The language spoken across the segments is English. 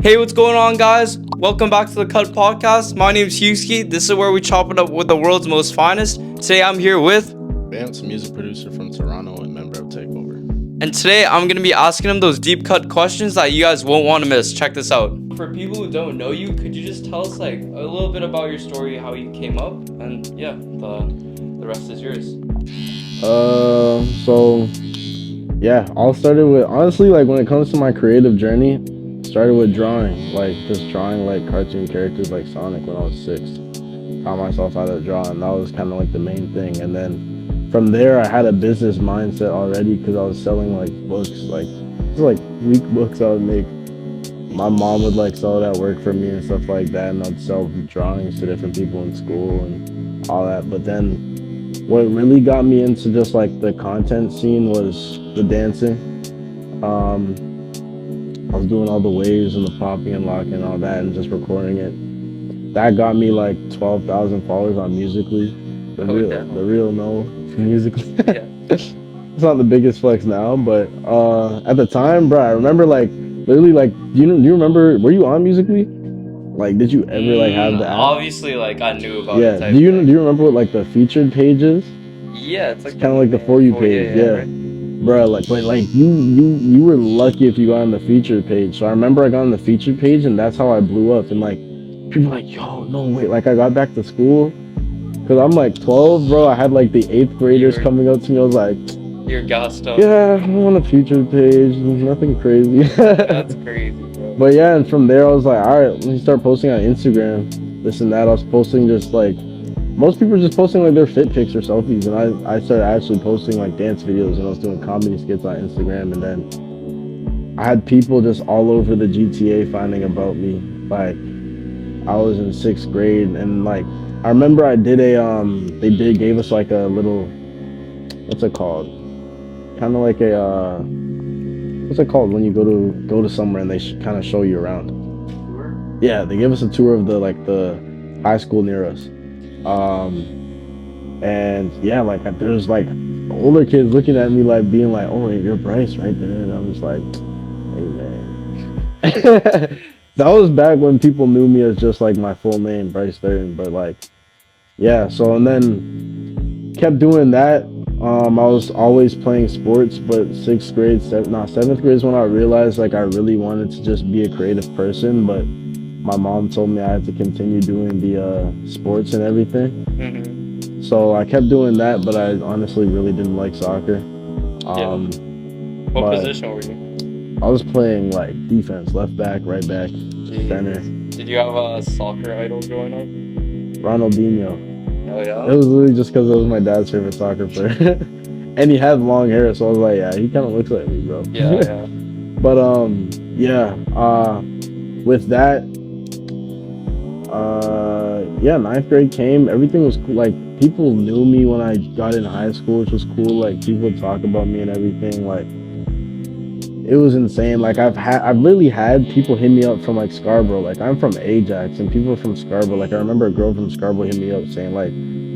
Hey, what's going on, guys? Welcome back to the Cut Podcast. My name's Husky. This is where we chop it up with the world's most finest. Today, I'm here with BAMT, music producer from Toronto and member of Takeover. And today, I'm going to be asking him those deep cut questions that you guys won't want to miss. Check this out. For people who don't know you, could you just tell us a little bit about your story, how you came up, and the rest is yours. All started with, honestly, when it comes to my creative journey, started with drawing, just drawing cartoon characters like Sonic when I was 6. Taught myself how to draw, and that was kind of the main thing. And then from there, I had a business mindset already because I was selling books, week books I would make. My mom would sell it at work for me and stuff like that, and I'd sell drawings to different people in school and all that. But then what really got me into just the content scene was the dancing. I was doing all the waves and the popping and locking and all that and just recording it. That got me 12,000 followers on Musical.ly. The real no Musical.ly. Yeah. It's not the biggest flex now, but at the time, bro, I remember literally do you remember, were you on Musical.ly? Did you ever have the app? Obviously, I knew about it. Yeah. Do you remember what the featured pages? Yeah, it's kind of the For You page. Yeah. Right? Bro, you were lucky if you got on the featured page. So I remember I got on the featured page, and that's how I blew up. And people were yo, no way. I got back to school, cause I'm 12, bro. I had the 8th graders coming up to me. I was like, you're gassed up. Yeah, I'm on the featured page. Nothing crazy. That's crazy, bro. But yeah, and from there I was like, all right, let me start posting on Instagram. This and that. I was posting just most people are just posting their fit pics or selfies, and I started actually posting dance videos, and I was doing comedy skits on Instagram. And then I had people just all over the GTA finding about me. I was in 6th grade, and I remember I did gave us a little, what's it called? Kind of a what's it called when you go to somewhere and they kind of show you around? Tour? Yeah, they gave us a tour of the high school near us. And yeah, there's older kids looking at me being oh, wait, you're Bryce right there. And I'm just hey man. That was back when people knew me as just my full name, Bryce Thurton. But yeah, so and then kept doing that. I was always playing sports, but 6th grade, 7th grade is when I realized I really wanted to just be a creative person. But my mom told me I had to continue doing the sports and everything. Mm-hmm. So I kept doing that, but I honestly really didn't like soccer. What position were you? I was playing defense, left back, right back, center. Did you have a soccer idol growing up? Ronaldinho. Oh yeah? It was literally just because it was my dad's favorite soccer player. And he had long hair, so I was yeah, he kind of looks like me, bro. Yeah. But with that, 9th grade came. Everything was cool. People knew me when I got in high school, which was cool. People would talk about me and everything. It was insane. I've literally had people hit me up from Scarborough. I'm from Ajax, and people from Scarborough. I remember a girl from Scarborough hit me up saying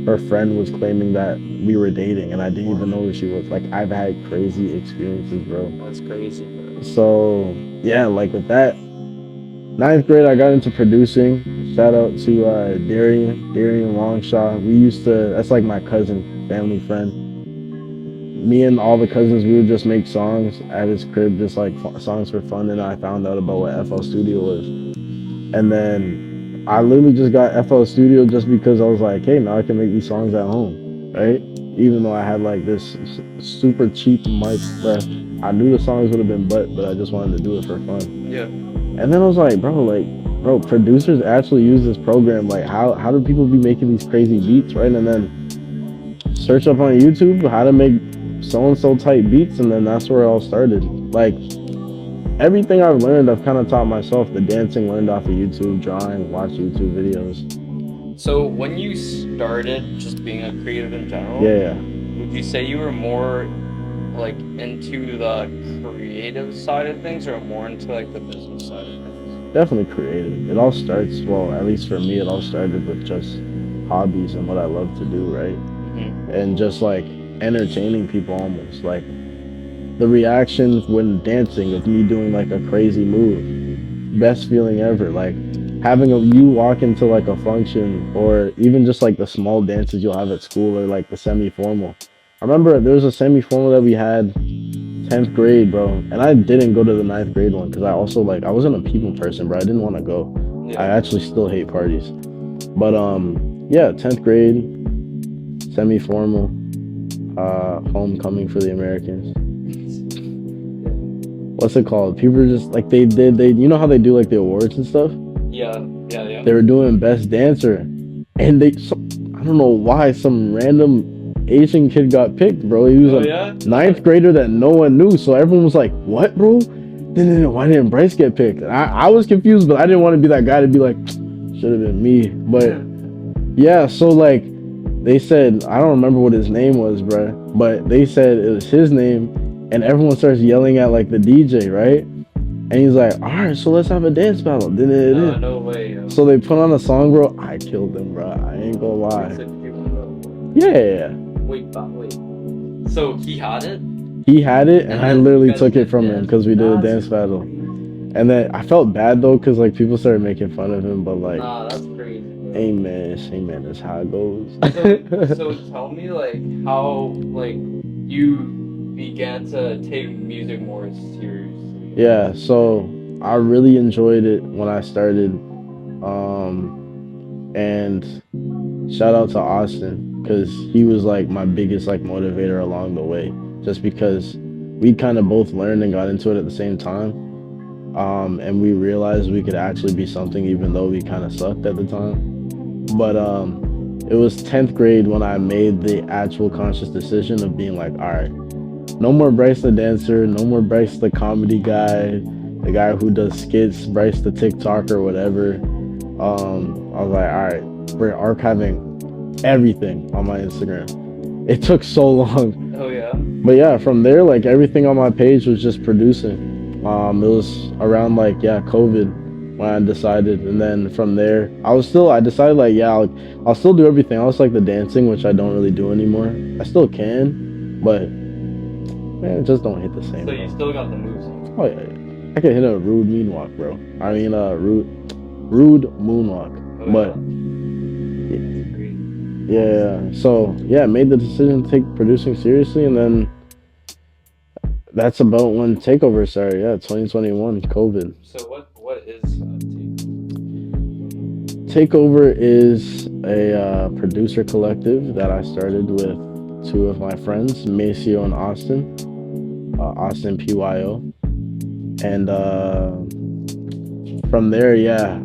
her friend was claiming that we were dating, and I didn't even know who she was. I've had crazy experiences, bro. That's crazy, bro. So yeah, with that, 9th grade I got into producing. Shout out to Darian Longshaw. That's my cousin, family friend. Me and all the cousins, we would just make songs at his crib, just songs for fun. And I found out about what FL Studio was. And then I literally just got FL Studio just because I was hey, now I can make these songs at home, right? Even though I had this super cheap mic left. I knew the songs would have been but I just wanted to do it for fun. Yeah. And then I was bro, producers actually use this program. How do people be making these crazy beats, right? And then search up on YouTube how to make so-and-so type beats, and then that's where it all started. Everything I've learned, I've kind of taught myself. The dancing learned off of YouTube, drawing, watch YouTube videos. So when you started just being a creative in general, yeah, would you say you were more into the creative side of things, or more into the business side of things? Definitely creative. It all starts, well, at least for me, it all started with just hobbies and what I love to do, right? Mm-hmm. And just entertaining people almost. The reactions when dancing of me doing a crazy move, best feeling ever. Like having you walk into like a function, or even just like the small dances you'll have at school, or like the semi-formal. I remember there was a semi-formal that we had 10th grade, bro, and I didn't go to the ninth grade one because I also like I wasn't a people person, bro. I didn't want to go. Yeah. I actually still hate parties. But yeah, 10th grade, semi-formal, homecoming for the Americans. What's it called? People are just like they you know how they do like the awards and stuff? Yeah. They were doing best dancer, and I don't know why some random Asian kid got picked, bro. He was ninth grader that no one knew, so everyone was like, "What, bro? Then why didn't Bryce get picked?" And I was confused, but I didn't want to be that guy to be like, "Should have been me." But yeah, so like they said, I don't remember what his name was, bro, but they said it was his name, and everyone starts yelling at like the DJ, right? And he's like, "All right, so let's have a dance battle." No way. Yo. So they put on a song, bro. I killed them, bro. I ain't gonna lie. Yeah. Wait. So he had it? He had it, and I literally took it from him because we did a dance battle. And then I felt bad though, because like people started making fun of him, but like, nah, that's crazy. Amen, that's how it goes. So tell me like how like you began to take music more seriously. Yeah, so I really enjoyed it when I started, and shout out to Austin, because he was like my biggest like motivator along the way, just because we kind of both learned and got into it at the same time, and we realized we could actually be something even though we kind of sucked at the time. But it was 10th grade when I made the actual conscious decision of being like, all right, no more Bryce the dancer, no more Bryce the comedy guy, the guy who does skits, Bryce the TikTok or whatever. I was like, all right, we're archiving everything on my Instagram. It took so long. Oh yeah. But yeah, from there, like everything on my page was just producing. It was around like COVID when I decided, and then from there, I decided like I'll still do everything else like the dancing, which I don't really do anymore. I still can, but man, it just don't hit the same. So you still got the moves. Oh yeah, I can hit a rude moonwalk, bro. I mean, rude moonwalk. Oh, but yeah, so yeah, made the decision to take producing seriously, and then that's about when takeover started. Yeah, 2021, COVID. So what is Takeover is a producer collective that I started with two of my friends, Maceo and Austin. Austin PYO. And from there, yeah,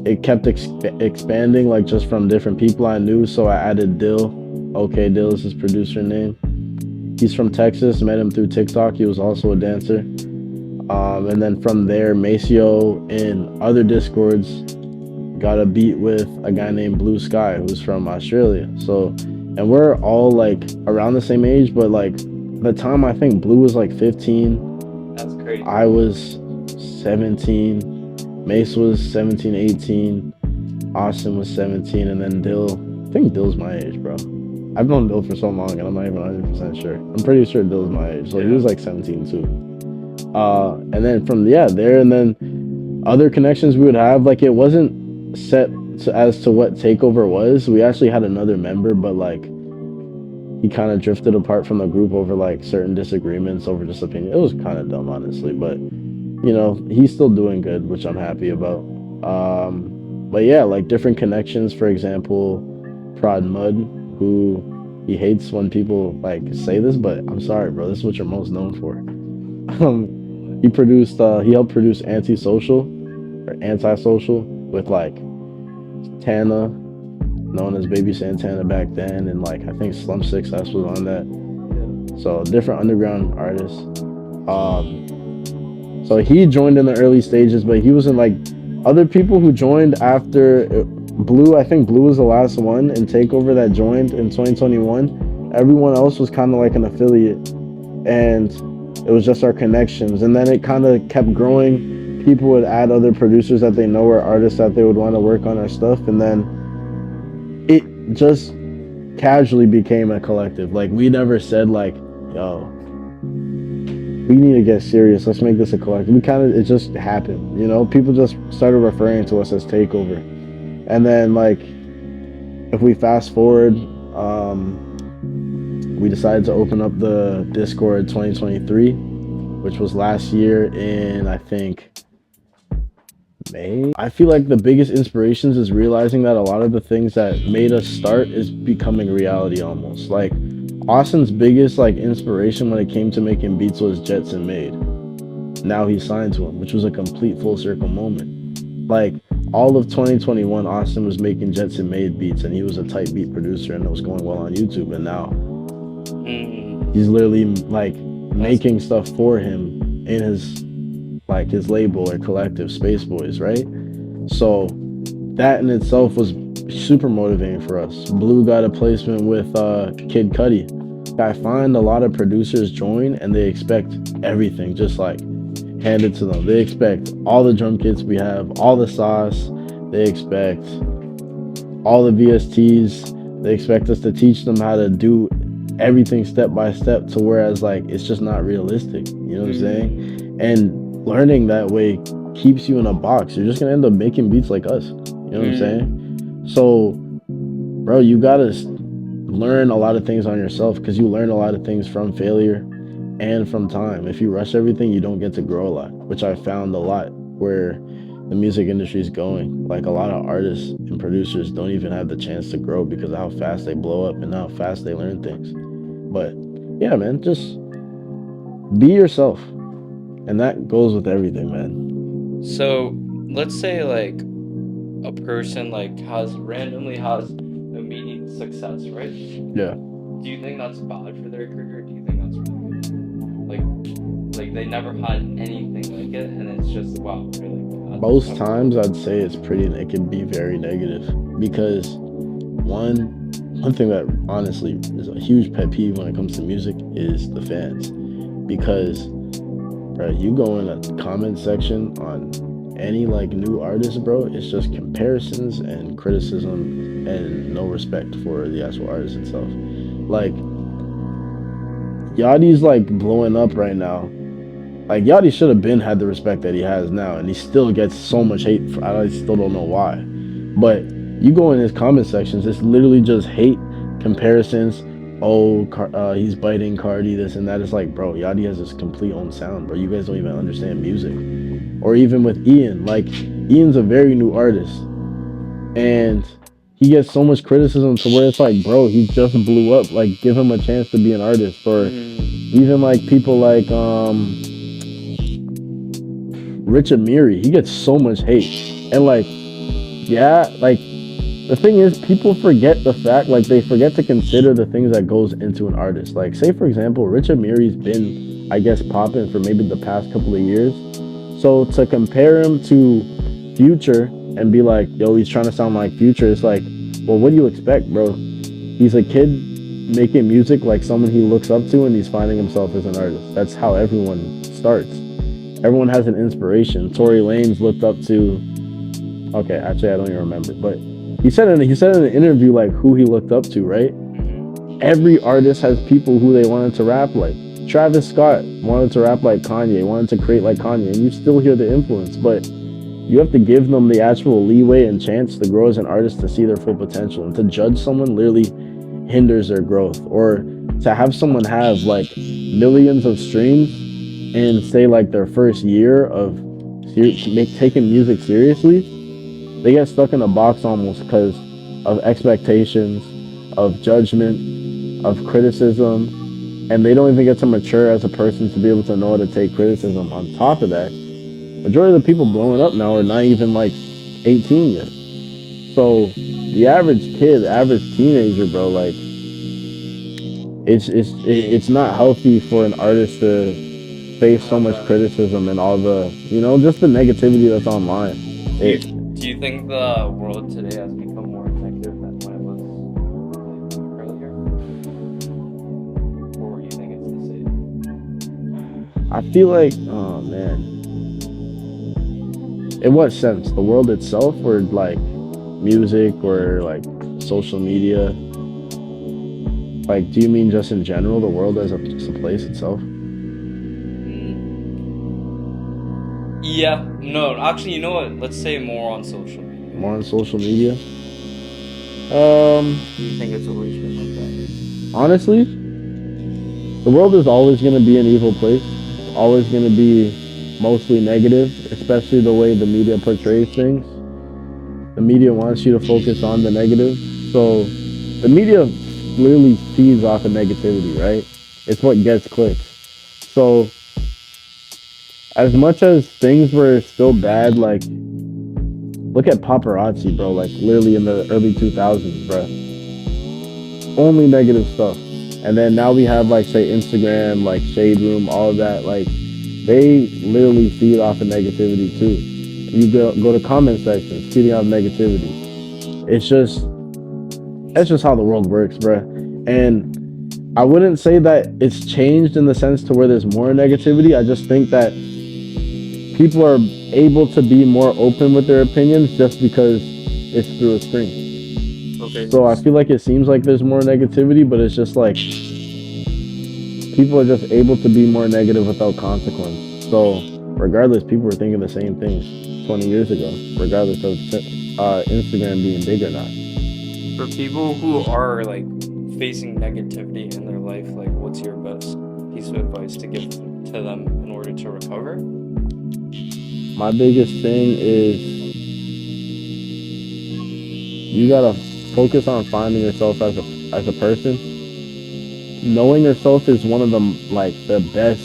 it kept expanding, like just from different people I knew. So I added Dill. Okay, Dill is his producer name. He's from Texas, met him through TikTok. He was also a dancer. And then from there, Maceo in other Discords got a beat with a guy named Blue Sky, who's from Australia. So, and we're all like around the same age, but like the time I think Blue was like 15. That's crazy. I was 17. Mace was 17, 18. Austin was 17, and then Dill. I think Dill's my age, bro. I've known Dill for so long, and I'm not even 100% sure. I'm pretty sure Dill's my age. So he was like 17 too. And then from there, and then other connections we would have, like it wasn't set as to what takeover was. We actually had another member, but like he kind of drifted apart from the group over like certain disagreements over just opinion. It was kind of dumb, honestly, but you know, he's still doing good, which I'm happy about. But yeah, like different connections. For example, Prodbamt, who he hates when people like say this, but I'm sorry, bro. This is what you're most known for. He helped produce Antisocial with like Tana, known as Baby Santana back then, and like I think Slum Success was on that. So different underground artists. So he joined in the early stages, but he wasn't like other people who joined after Blue. I think Blue was the last one in Takeover that joined in 2021. Everyone else was kind of like an affiliate, and it was just our connections. And then it kind of kept growing. People would add other producers that they know are artists that they would want to work on our stuff, and then it just casually became a collective. Like we never said like, yo, we need to get serious. Let's make this a collective. It just happened, you know? People just started referring to us as Takeover. And then, like, if we fast forward, we decided to open up the Discord 2023, which was last year in, I think, May. I feel like the biggest inspirations is realizing that a lot of the things that made us start is becoming reality almost. Like, Austin's biggest like inspiration when it came to making beats was Jetson Made. Now he's signed to him, which was a complete full circle moment. Like, all of 2021, Austin was making Jetson Made beats, and he was a tight beat producer, and it was going well on YouTube. And now he's literally like making stuff for him in his label or collective, Space Boys, right? So that in itself was super motivating for us. Blue got a placement with Kid Cudi. I find a lot of producers join and they expect everything just like handed to them. They expect all the drum kits we have, all the sauce. They expect all the VSTs. They expect us to teach them how to do everything step by step, to whereas like it's just not realistic. You know what I'm saying? And learning that way keeps you in a box. You're just gonna end up making beats like us. You know what I'm saying? So, bro, you gotta learn a lot of things on yourself, because you learn a lot of things from failure and from time. If you rush everything, you don't get to grow a lot, which I found a lot where the music industry is going. Like, a lot of artists and producers don't even have the chance to grow because of how fast they blow up and how fast they learn things. But yeah, man, just be yourself. And that goes with everything, man. So let's say like a person like randomly has immediate success, right? Yeah. Do you think that's bad for their career? Do you think that's really good? Like they never had anything like it, and it's just wow, really bad. Most times I'd say it can be very negative, because one thing that honestly is a huge pet peeve when it comes to music is the fans. Because, bro, you go in a comment section on any like new artist, bro, it's just comparisons and criticism and no respect for the actual artist itself. Like, Yachty's like blowing up right now. Like, Yachty should have had the respect that he has now, and he still gets so much hate. I still don't know why. But you go in his comment sections, it's literally just hate, comparisons. Oh, he's biting Cardi, this and that. It's like, bro, Yachty has his complete own sound, bro. You guys don't even understand music. Or even with Ian. Like, Ian's a very new artist, and he gets so much criticism to where it's like, bro, he just blew up. Like, give him a chance to be an artist. Or even like people like Rich Amiri, he gets so much hate. And like, yeah, like, the thing is, people forget the fact, like, they forget to consider the things that goes into an artist. Like, say for example, Rich Amiri's been, I guess, popping for maybe the past couple of years. So to compare him to Future and be like, yo, he's trying to sound like Future, it's like, well, what do you expect, bro? He's a kid making music like someone he looks up to, and he's finding himself as an artist. That's how everyone starts. Everyone has an inspiration. Tory Lanez looked up to, okay, actually I don't even remember, but he said in an interview like who he looked up to, right? Every artist has people who they wanted to rap like. Travis Scott wanted to rap like Kanye, wanted to create like Kanye, and you still hear the influence, but you have to give them the actual leeway and chance to grow as an artist, to see their full potential. And to judge someone literally hinders their growth. Or to have someone have like millions of streams and say like their first year of taking music seriously, they get stuck in a box almost because of expectations, of judgment, of criticism, and they don't even get to mature as a person to be able to know how to take criticism. On top of that, majority of the people blowing up now are not even like 18 yet. So the average kid, average teenager, bro, like, it's not healthy for an artist to face so much criticism and all the, you know, just the negativity that's online. Do you think the world today has become more negative than when it was like, earlier? Or you think it's the same? I feel like, oh man. In what sense? The world itself, or like music, or like social media? Like, do you mean just in general, the world as a place itself? Yeah, no, actually, you know what? Let's say more on social media. More on social media. You think it's always been like that? Honestly, the world is always going to be an evil place. It's always going to be mostly negative, especially the way the media portrays things. The media wants you to focus on the negative. So the media literally feeds off of negativity, right? It's what gets clicks. So as much as things were still bad, like look at paparazzi, bro. Like literally in the early 2000s, bro. Only negative stuff. And then now we have like say Instagram, like Shade Room, all of that. Like they literally feed off of negativity too. You go to comment sections, feeding off negativity. It's just that's just how the world works, bro. And I wouldn't say that it's changed in the sense to where there's more negativity. I just think that people are able to be more open with their opinions just because it's through a screen. Okay. So I feel like it seems like there's more negativity, but it's just like people are just able to be more negative without consequence. So regardless, people were thinking the same things 20 years ago, regardless of Instagram being big or not. For people who are like facing negativity in their life, like what's your best piece of advice to give to them in order to recover? My biggest thing is you gotta focus on finding yourself as a person. Knowing yourself is one of the best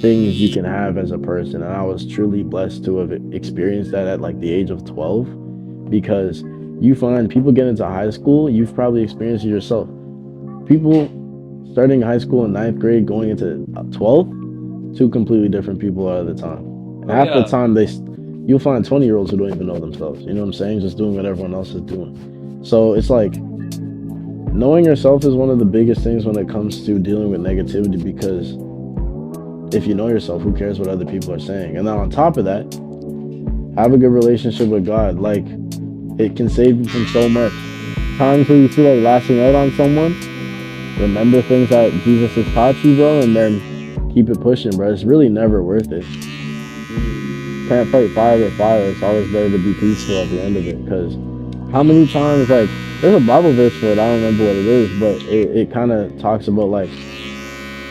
things you can have as a person, and I was truly blessed to have experienced that at like the age of 12, because you find people get into high school, you've probably experienced it yourself. People starting high school in 9th grade going into 12th, two completely different people all the time. And half the time you'll find 20-year-olds who don't even know themselves. You know what I'm saying? Just doing what everyone else is doing. So it's like knowing yourself is one of the biggest things when it comes to dealing with negativity, because if you know yourself, who cares what other people are saying? And then on top of that, have a good relationship with God. Like, it can save you from so much. Times where you feel like lashing out on someone, remember things that Jesus has taught you, bro, and then keep it pushing, bro. It's really never worth it. Can't fight fire with fire. It's always better to be peaceful at the end of it. Because how many times, like, there's a Bible verse for it, I don't remember what it is, but it kind of talks about, like,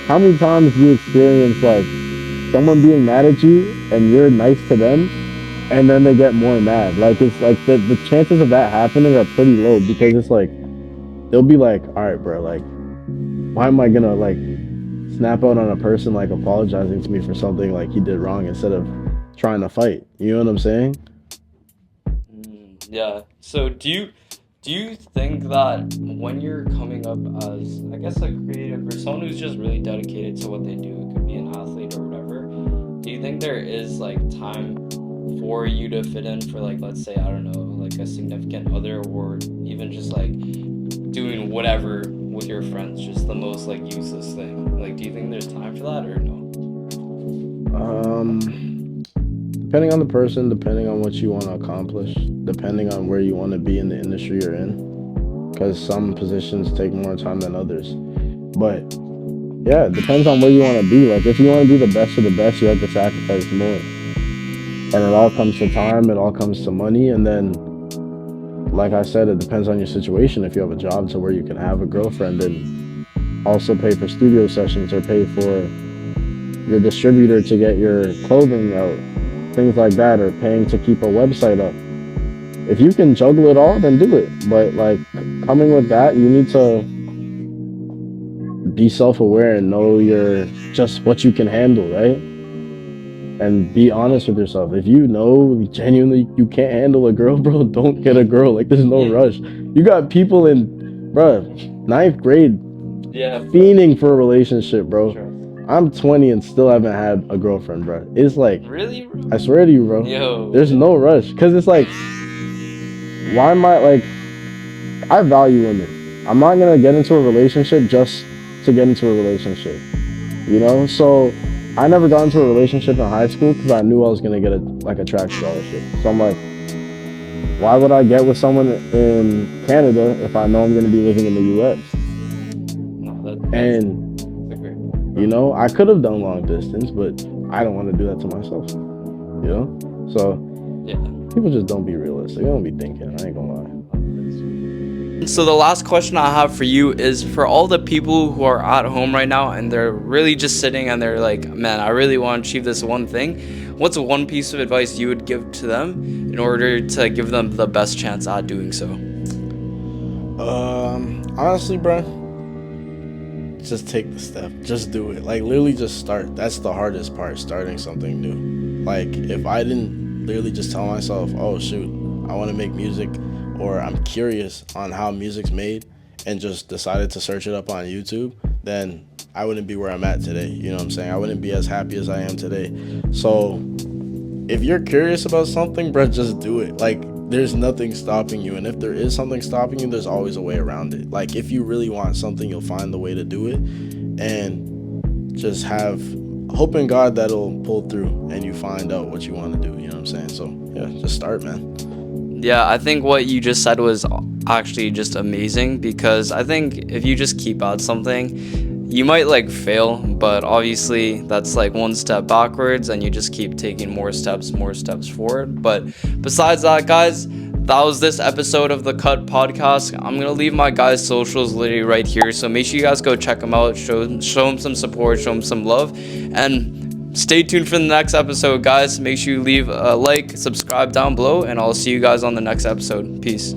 how many times do you experience, like, someone being mad at you and you're nice to them, and then they get more mad? Like, it's like the chances of that happening are pretty low, because it's like they'll be like, all right, bro, like, why am I gonna like snap out on a person like apologizing to me for something like he did wrong instead of trying to fight? You know what I'm saying? Yeah. So do you think that when you're coming up as, I guess, a creative or someone who's just really dedicated to what they do, it could be an athlete or whatever, do you think there is like time for you to fit in for, like, let's say, I don't know, like a significant other, or even just like doing whatever with your friends, just the most like useless thing? Like, do you think there's time for that or no? Depending on the person, depending on what you want to accomplish, depending on where you want to be in the industry you're in, because some positions take more time than others. But yeah, it depends on where you want to be. Like, if you want to be the best of the best, you have to sacrifice more. And it all comes to time, it all comes to money, and then, like I said, it depends on your situation. If you have a job to where you can have a girlfriend and also pay for studio sessions, or pay for your distributor to get your clothing out, things like that, or paying to keep a website up. If you can juggle it all, then do it. But like, coming with that, you need to be self-aware and know just what you can handle, right? And be honest with yourself. If you know genuinely you can't handle a girl, bro, don't get a girl. Like, there's no rush. You got people in, bro, 9th grade fiending for a relationship, bro. Sure. I'm 20 and still haven't had a girlfriend, bro. It's like, Really, bro? I swear to you, bro. Yo. There's no rush. Because it's like, why am I, like, I value women. I'm not going to get into a relationship just to get into a relationship. You know? So I never got into a relationship in high school because I knew I was going to get a track scholarship. So I'm like, why would I get with someone in Canada if I know I'm going to be living in the U.S.? You know, I could have done long distance, but I don't want to do that to myself. you know? So Yeah. people just don't be realistic. They don't be thinking. I ain't gonna lie. So the last question I have for you is for all the people who are at home right now and they're really just sitting and they're like, man, I really want to achieve this one thing. What's one piece of advice you would give to them in order to give them the best chance at doing so? Honestly, bro, just take the step. Just do it. Like, literally just start. That's the hardest part, starting something new. Like, if I didn't literally just tell myself, oh, shoot, I want to make music, or I'm curious on how music's made, and just decided to search it up on YouTube, then I wouldn't be where I'm at today. You know what I'm saying? I wouldn't be as happy as I am today. So if you're curious about something, bro, just do it. Like, there's nothing stopping you. And if there is something stopping you, there's always a way around it. Like, if you really want something, you'll find the way to do it. And just have hope in God that it'll pull through and you find out what you want to do. You know what I'm saying? So, yeah, just start, man. Yeah, I think what you just said was actually just amazing, because I think if you just keep at something, you might like fail, but obviously that's like one step backwards and you just keep taking more steps forward. But besides that, guys, that was this episode of the Cut Podcast. I'm gonna leave my guys' socials literally right here, so make sure you guys go check them out, show them some support, show them some love, and stay tuned for the next episode, guys. Make sure you leave a like, subscribe down below, and I'll see you guys on the next episode. Peace.